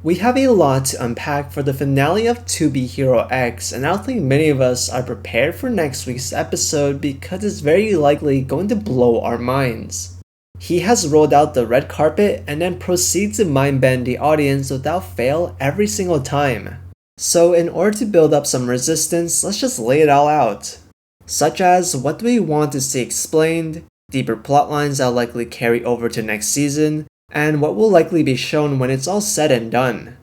We have a lot to unpack for the finale of To Be Hero X, and I don't think many of us are prepared for next week's episode because it's very likely going to blow our minds. He has rolled out the red carpet and then proceeds to mind bend the audience without fail every single time. So in order to build up some resistance, let's just lay it all out. Such as, what do we want to see explained, deeper plotlines that will likely carry over to next season, and what will likely be shown when it's all said and done.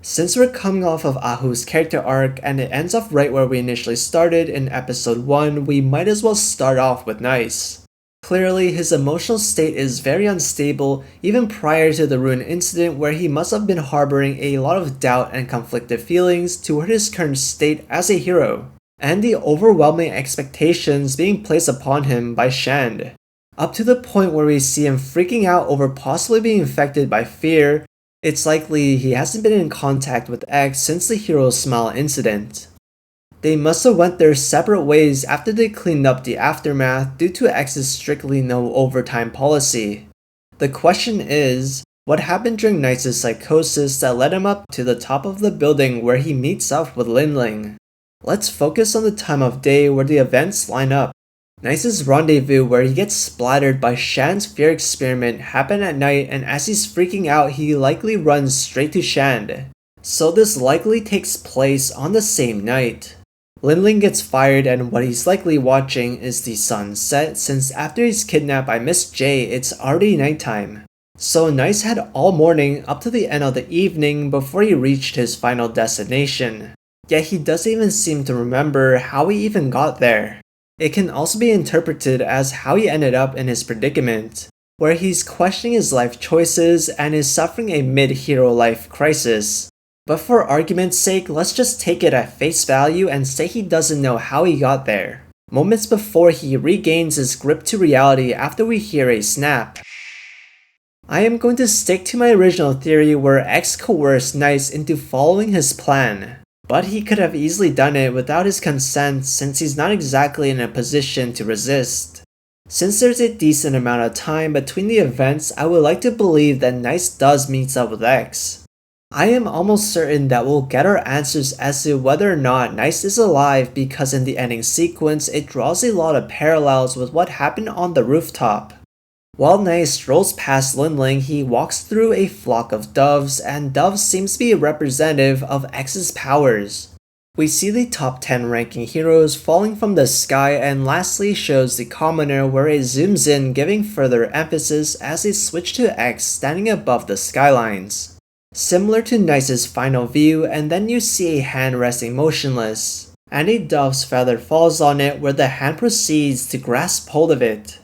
Since we're coming off of Ahu's character arc and it ends off right where we initially started in episode 1, we might as well start off with Nice. Clearly, his emotional state is very unstable even prior to the Ruin incident, where he must have been harboring a lot of doubt and conflicted feelings toward his current state as a hero, and the overwhelming expectations being placed upon him by Shand. Up to the point where we see him freaking out over possibly being infected by fear. It's likely he hasn't been in contact with X since the Hero Smile incident. They must have went their separate ways after they cleaned up the aftermath due to X's strictly no overtime policy. The question is, what happened during Knight's psychosis that led him up to the top of the building where he meets up with Linling? Let's focus on the time of day where the events line up. Nice's rendezvous where he gets splattered by Shand's fear experiment happened at night, and as he's freaking out he likely runs straight to Shand. So this likely takes place on the same night. Linling gets fired and what he's likely watching is the sunset, since after he's kidnapped by Miss J it's already nighttime. So Nice had all morning up to the end of the evening before he reached his final destination. Yet he doesn't even seem to remember how he even got there. It can also be interpreted as how he ended up in his predicament, where he's questioning his life choices and is suffering a mid-hero life crisis. But for argument's sake, let's just take it at face value and say he doesn't know how he got there, moments before he regains his grip to reality after we hear a snap. I am going to stick to my original theory where X coerced Nice into following his plan. But he could have easily done it without his consent since he's not exactly in a position to resist. Since there's a decent amount of time between the events, I would like to believe that Nice does meet up with X. I am almost certain that we'll get our answers as to whether or not Nice is alive because in the ending sequence it draws a lot of parallels with what happened on the rooftop. While Nice strolls past Linling, he walks through a flock of doves, and doves seems to be representative of X's powers. We see the top 10 ranking heroes falling from the sky, and lastly shows the commoner where it zooms in, giving further emphasis as they switch to X standing above the skylines. Similar to Nice's final view, and then you see a hand resting motionless, and a dove's feather falls on it where the hand proceeds to grasp hold of it.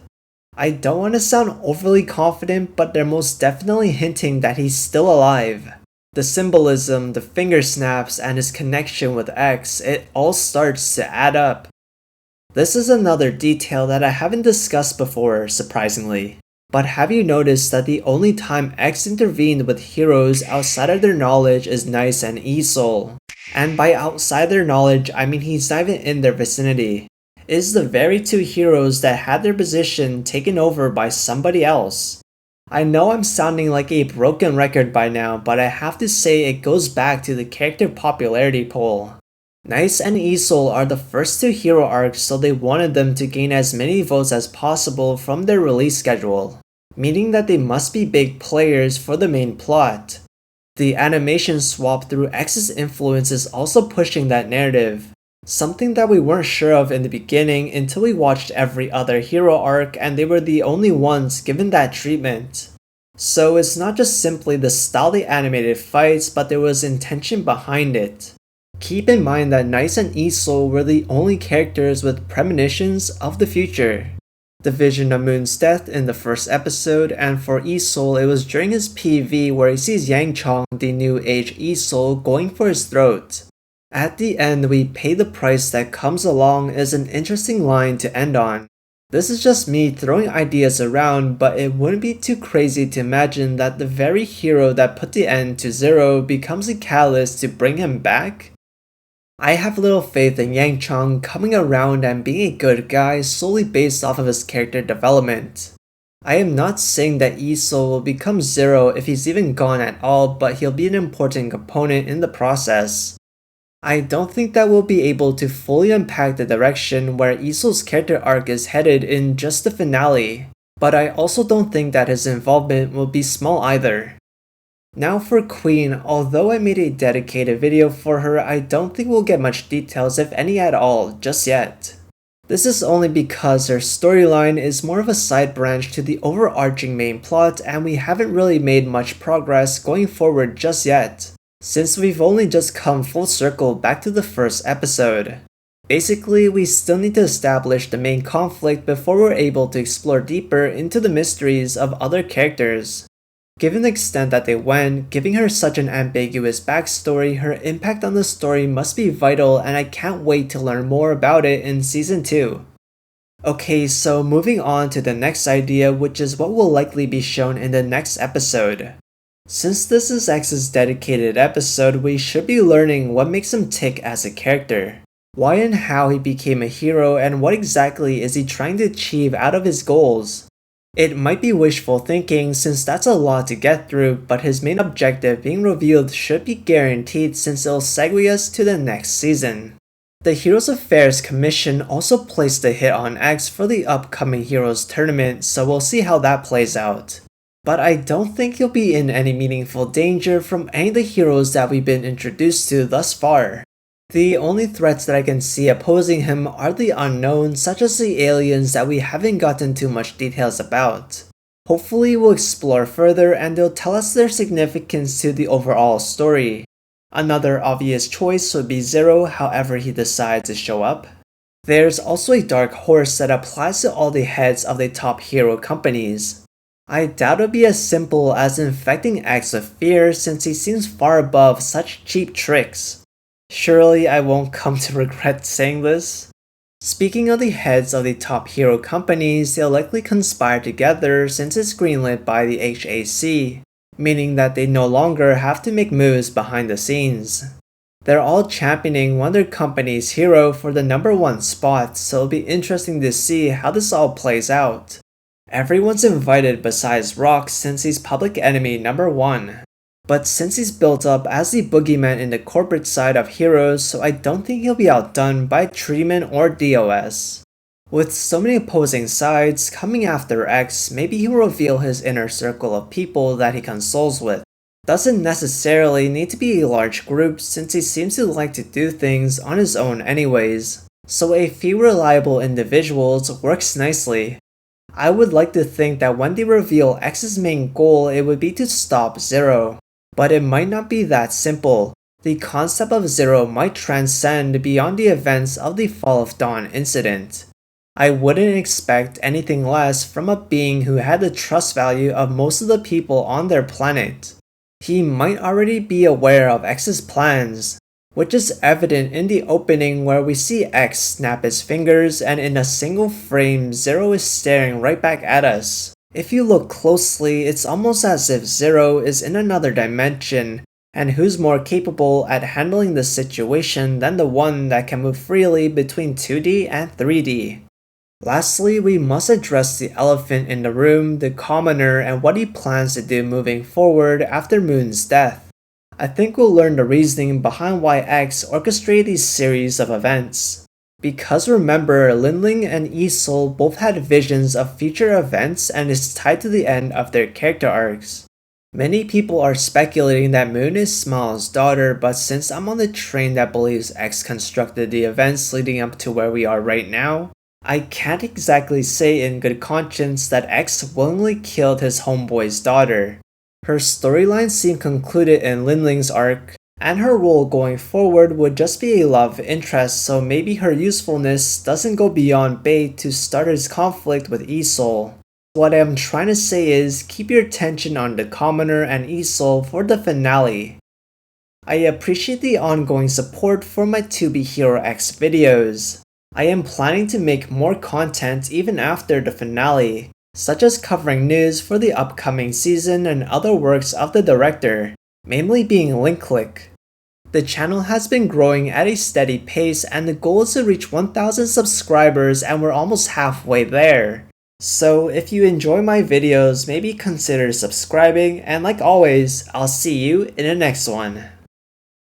I don't want to sound overly confident, but they're most definitely hinting that he's still alive. The symbolism, the finger snaps, and his connection with X, it all starts to add up. This is another detail that I haven't discussed before, surprisingly. But have you noticed that the only time X intervened with heroes outside of their knowledge is Nice and Isol? And by outside their knowledge, I mean he's not even in their vicinity. Is the very two heroes that had their position taken over by somebody else. I know I'm sounding like a broken record by now, but I have to say it goes back to the character popularity poll. Nice and Isol are the first two hero arcs, so they wanted them to gain as many votes as possible from their release schedule, meaning that they must be big players for the main plot. The animation swap through X's influence is also pushing that narrative. Something that we weren't sure of in the beginning until we watched every other hero arc and they were the only ones given that treatment. So it's not just simply the style they animated fights, but there was intention behind it. Keep in mind that Nice and Isol were the only characters with premonitions of the future. The vision of Moon's death in the first episode, and for Isol it was during his PV where he sees Yang Chong, the new age Isol, going for his throat. At the end, we pay the price that comes along is an interesting line to end on. This is just me throwing ideas around, but it wouldn't be too crazy to imagine that the very hero that put the end to Zero becomes a catalyst to bring him back? I have little faith in Yang Chong coming around and being a good guy solely based off of his character development. I am not saying that Isol will become Zero if he's even gone at all, but he'll be an important component in the process. I don't think that we'll be able to fully unpack the direction where Isol's character arc is headed in just the finale, but I also don't think that his involvement will be small either. Now for Queen, although I made a dedicated video for her, I don't think we'll get much details if any at all just yet. This is only because her storyline is more of a side branch to the overarching main plot and we haven't really made much progress going forward just yet, since we've only just come full circle back to the first episode. Basically, we still need to establish the main conflict before we're able to explore deeper into the mysteries of other characters. Given the extent that they went, giving her such an ambiguous backstory, her impact on the story must be vital and I can't wait to learn more about it in Season 2. Okay, so moving on to the next idea, which is what will likely be shown in the next episode. Since this is X's dedicated episode, we should be learning what makes him tick as a character. Why and how he became a hero and what exactly is he trying to achieve out of his goals. It might be wishful thinking since that's a lot to get through, but his main objective being revealed should be guaranteed since it'll segue us to the next season. The Heroes Affairs Commission also placed a hit on X for the upcoming Heroes Tournament, so we'll see how that plays out. But I don't think he'll be in any meaningful danger from any of the heroes that we've been introduced to thus far. The only threats that I can see opposing him are the unknown, such as the aliens that we haven't gotten too much details about. Hopefully we'll explore further and they'll tell us their significance to the overall story. Another obvious choice would be Zero, however he decides to show up. There's also a dark horse that applies to all the heads of the top hero companies. I doubt it'll be as simple as infecting X with fear since he seems far above such cheap tricks. Surely I won't come to regret saying this. Speaking of the heads of the top hero companies, they'll likely conspire together since it's greenlit by the HAC, meaning that they no longer have to make moves behind the scenes. They're all championing one of their company's hero for the #1 spot, so it'll be interesting to see how this all plays out. Everyone's invited besides Rock since he's public enemy #1. But since he's built up as the boogeyman in the corporate side of heroes, so I don't think he'll be outdone by Treatment or DOS. With so many opposing sides coming after X, maybe he'll reveal his inner circle of people that he consoles with. Doesn't necessarily need to be a large group since he seems to like to do things on his own anyways, so a few reliable individuals works nicely. I would like to think that when they reveal X's main goal, it would be to stop Zero. But it might not be that simple. The concept of Zero might transcend beyond the events of the Fall of Dawn incident. I wouldn't expect anything less from a being who had the trust value of most of the people on their planet. He might already be aware of X's plans, which is evident in the opening where we see X snap his fingers and in a single frame Zero is staring right back at us. If you look closely, it's almost as if Zero is in another dimension, and who's more capable at handling the situation than the one that can move freely between 2D and 3D. Lastly, we must address the elephant in the room, the commoner, and what he plans to do moving forward after Moon's death. I think we'll learn the reasoning behind why X orchestrated these series of events. Because remember, Linling and Isol both had visions of future events and is tied to the end of their character arcs. Many people are speculating that Moon is Smile's daughter, but since I'm on the train that believes X constructed the events leading up to where we are right now, I can't exactly say in good conscience that X willingly killed his homeboy's daughter. Her storyline seemed concluded in Linling's arc, and her role going forward would just be a love interest, so maybe her usefulness doesn't go beyond bait to start his conflict with Isol. What I'm trying to say is, keep your attention on the commoner and Isol for the finale. I appreciate the ongoing support for my To Be Hero X videos. I am planning to make more content even after the finale, such as covering news for the upcoming season and other works of the director, mainly being Link Click. The channel has been growing at a steady pace and the goal is to reach 1,000 subscribers and we're almost halfway there. So if you enjoy my videos, maybe consider subscribing, and like always, I'll see you in the next one.